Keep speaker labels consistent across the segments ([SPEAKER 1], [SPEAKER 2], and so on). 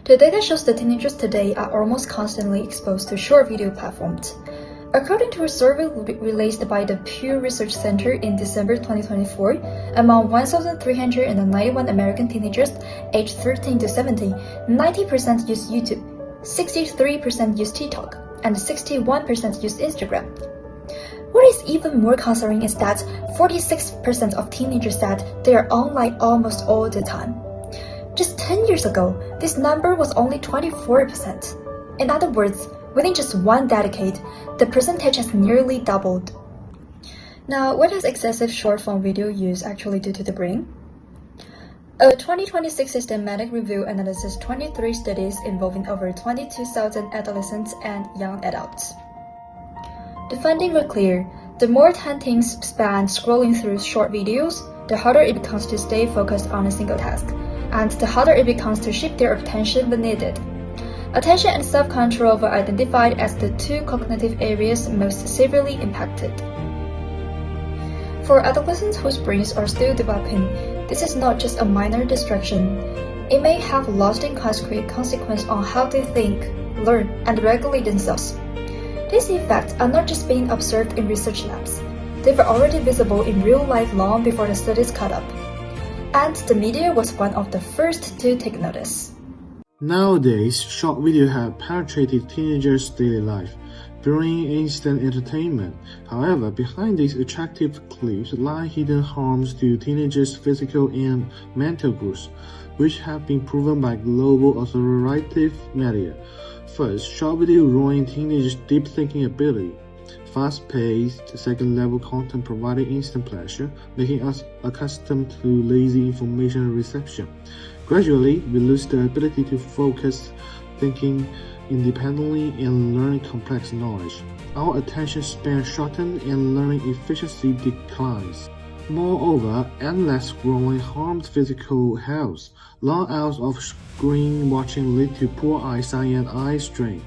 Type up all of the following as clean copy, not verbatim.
[SPEAKER 1] The data shows that teenagers today are almost constantly exposed to short video platforms. According to a survey released by the Pew Research Center in December 2024, among 1,391 American teenagers aged 13 to 17, 90% use YouTube, 63% use TikTok, and 61% use Instagram. What is even more concerning is that 46% of teenagers said they are online almost all the time. Just 10 years ago, this number was only 24%. In other words, within just one decade, the percentage has nearly doubled. Now, what does excessive short-form video use actually do to the brain? A 2026 systematic review analyzes 23 studies involving over 22,000 adolescents and young adults. The findings were clear. The more time teens spend scrolling through short videos, the harder it becomes to stay focused on a single task, and the harder it becomes to shift their attention when needed. Attention and self-control were identified as the two cognitive areas most severely impacted. For adolescents whose brains are still developing, this is not just a minor distraction. It may have lasting consequences on how they think, learn, and regulate themselves. These effects are not just being observed in research labs. They were already visible in real life long before the studies caught up. And the media was one of the first to take notice.
[SPEAKER 2] Nowadays, short video have penetrated teenagers' daily life, bringing instant entertainment. However, behind these attractive clips lie hidden harms to teenagers' physical and mental growth, which have been proven by global authoritative media. First, short video ruin teenagers' deep thinking ability. Fast-paced, second-level content providing instant pleasure, making us accustomed to lazy information reception. Gradually, we lose the ability to focus, thinking independently, and learning complex knowledge. Our attention span shortens and learning efficiency declines. Moreover, endless scrolling harms physical health. Long hours of screen watching lead to poor eyesight and eye strain.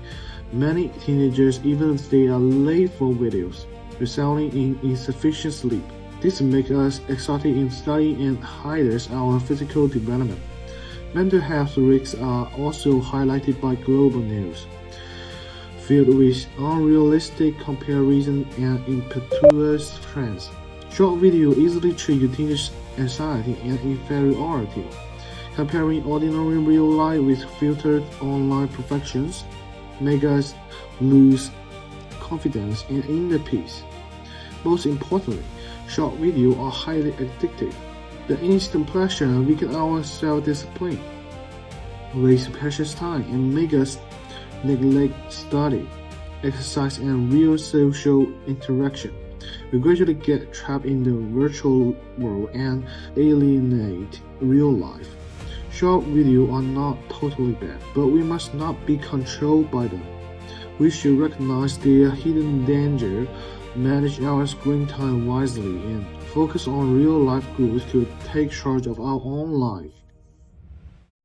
[SPEAKER 2] Many teenagers even stay up late for videos, resulting in insufficient sleep. This makes us exhausted in study and hinders our physical development. Mental health risks are also highlighted by global news, filled with unrealistic comparison and impetuous trends. Short video easily trigger teenagers' anxiety and inferiority, comparing ordinary real life with filtered online perfections, make us lose confidence and inner peace. Most importantly, short video are highly addictive. The instant pleasure weakens our self-discipline, waste precious time, and make us neglect study, exercise, and real social interaction. We gradually get trapped in the virtual world and alienate real life. Short video are not totally bad, but we must not be controlled by them. We should recognize their hidden danger, manage our screen time wisely, and focus on real-life growth to take charge of our own life.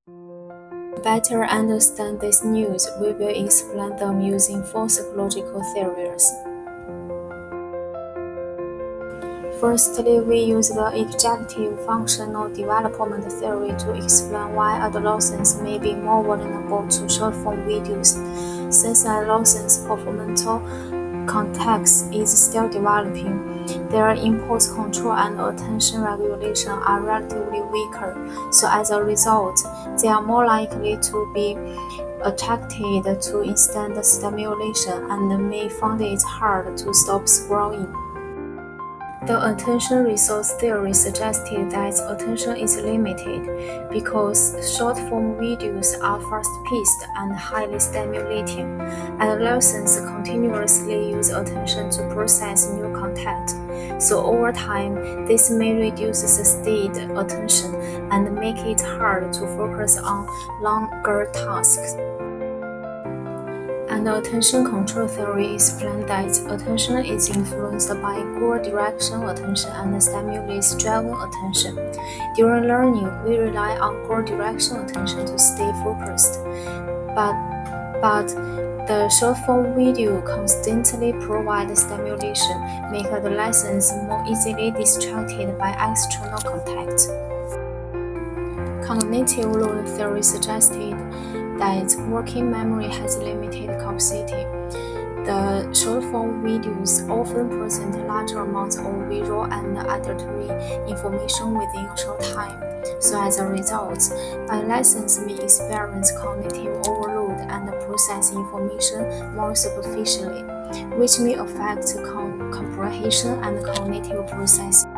[SPEAKER 3] To better understand this news, we will explain them using 4 psychological theories. Firstly, we use the executive functional development theory to explain why adolescents may be more vulnerable to short-form videos. Since adolescents' developmental context is still developing, their impulse control and attention regulation are relatively weaker, so as a result, they are more likely to be attracted to instant stimulation and may find it hard to stop scrolling. The attention resource theory suggested that attention is limited because short-form videos are fast-paced and highly stimulating. Adolescents continuously use attention to process new content, so over time, this may reduce sustained attention and make it hard to focus on longer tasks. And the attention control theory explains that attention is influenced by goal-direction attention and stimulus-driven attention. During learning, we rely on goal-direction attention to stay focused, but the short-form video constantly provides stimulation, making adolescents more easily distracted by external contact. Cognitive load theory suggested that working memory has limited capacity. The short-form videos often present larger amounts of visual and auditory information within a short time. So as a result, adolescents may experience cognitive overload and process information more superficially, which may affect comprehension and cognitive processing.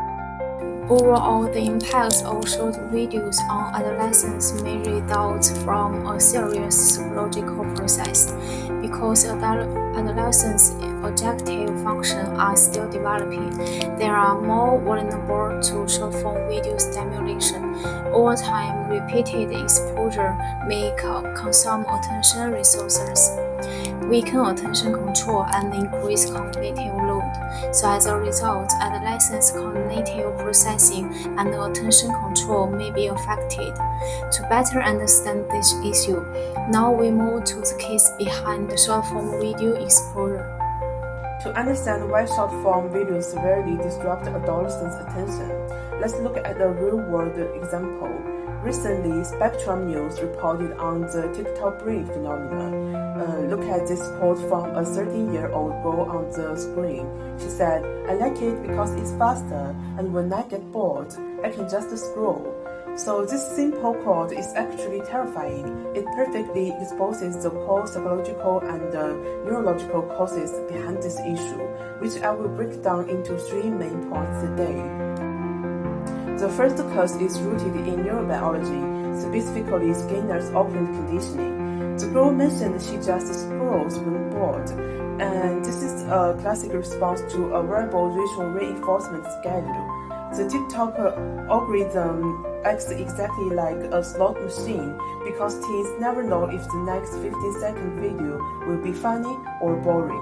[SPEAKER 3] Overall, the impacts of short videos on adolescents may result from a serious psychological process. Because adolescents' executive functions are still developing, they are more vulnerable to short-form video stimulation. Over time, repeated exposure may consume attention resources, weaken attention control, and increase cognitive load. So as a result, adolescents' cognitive processing and attention control may be affected. To better understand this issue, now we move to the case behind the short-form video exposure.
[SPEAKER 4] To understand why short-form videos severely disrupt adolescents' attention, let's look at a real-world example. Recently, Spectrum News reported on the TikTok brain phenomenon. Look at this quote from a 13-year-old girl on the screen. She said, "I like it because it's faster, and when I get bored, I can just scroll." So this simple quote is actually terrifying. It perfectly exposes the core psychological and neurological causes behind this issue, which I will break down into 3 main points today. The first cause is rooted in neurobiology, specifically Skinner's operant conditioning. The girl mentioned she just scrolls when bored, and this is a classic response to a variable racial reinforcement schedule. The TikTok algorithm acts exactly like a slot machine because teens never know if the next 15-second video will be funny or boring.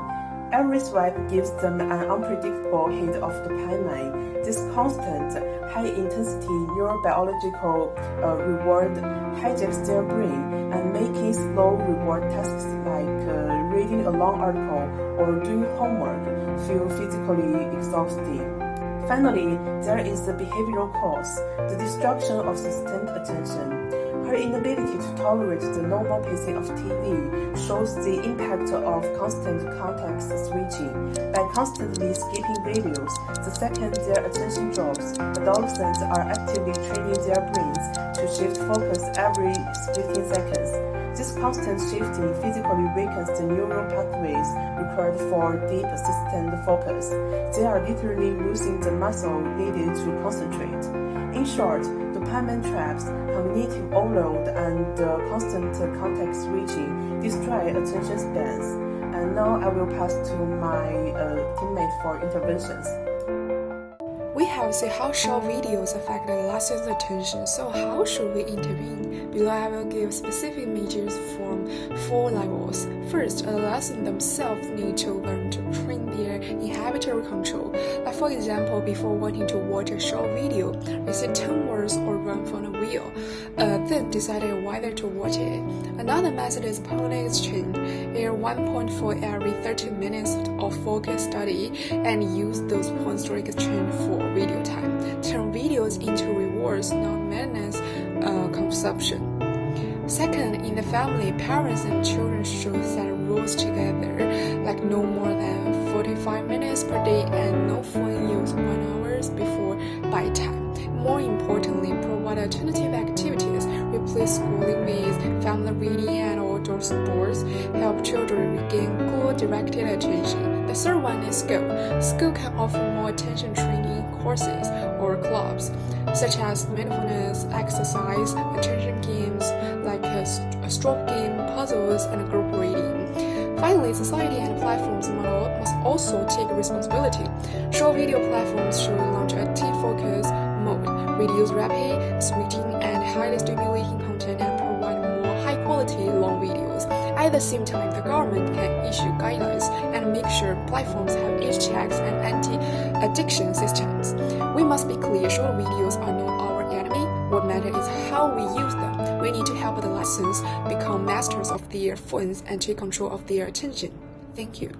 [SPEAKER 4] Every swipe gives them an unpredictable hit of dopamine. This constant, high-intensity neurobiological reward hijacks their brain and making slow-reward tasks like reading a long article or doing homework feel physically exhausting. Finally, there is the behavioral cause, the destruction of sustained attention. Her inability to tolerate the normal pacing of TV shows the impact of constant context switching. By constantly skipping videos, the second their attention drops, adolescents are actively training their brains to shift focus every 15 seconds. This constant shifting physically weakens the neural pathways required for deep, sustained focus. They are literally losing the muscle needed to concentrate. In short, dopamine traps, cognitive overload, and constant context switching destroy attention spans. And now I will pass to my teammate for interventions.
[SPEAKER 5] We have seen how short videos affect adolescents' attention, so how should we intervene? Below I will give specific measures from 4 levels. First, adolescents themselves need to learn to train their inhibitory control. Like for example, before wanting to watch a short video, they say 10 words or run from the wheel, then decided whether to watch it. Another method is point exchange. Air 1 point for every 30 minutes of focus study and use those points to exchange for video time. Turn videos into rewards, not maintenance consumption. Second, in the family, parents and children should set rules together, like no more than 45 minutes per day and no phone use 1 hour before bedtime. More importantly, provide alternative activities, replace schooling with family reading and outdoor sports, help children regain good directed attention. The third one is school. School can offer more attention training courses or clubs, such as mindfulness, exercise, attention games like a stroke game, puzzles, and group reading. Finally, society and platforms must also take responsibility. Short video platforms should launch a deep focus mode, reduce rapid switching and highly stimulating content, and provide more high-quality long videos. At the same time, the government can issue guidelines and make sure platforms have age checks and anti-addiction systems. We must be clear, short videos are not our enemy. What matters is how we use them. We need to help adolescents become masters of their phones and take control of their attention. Thank you.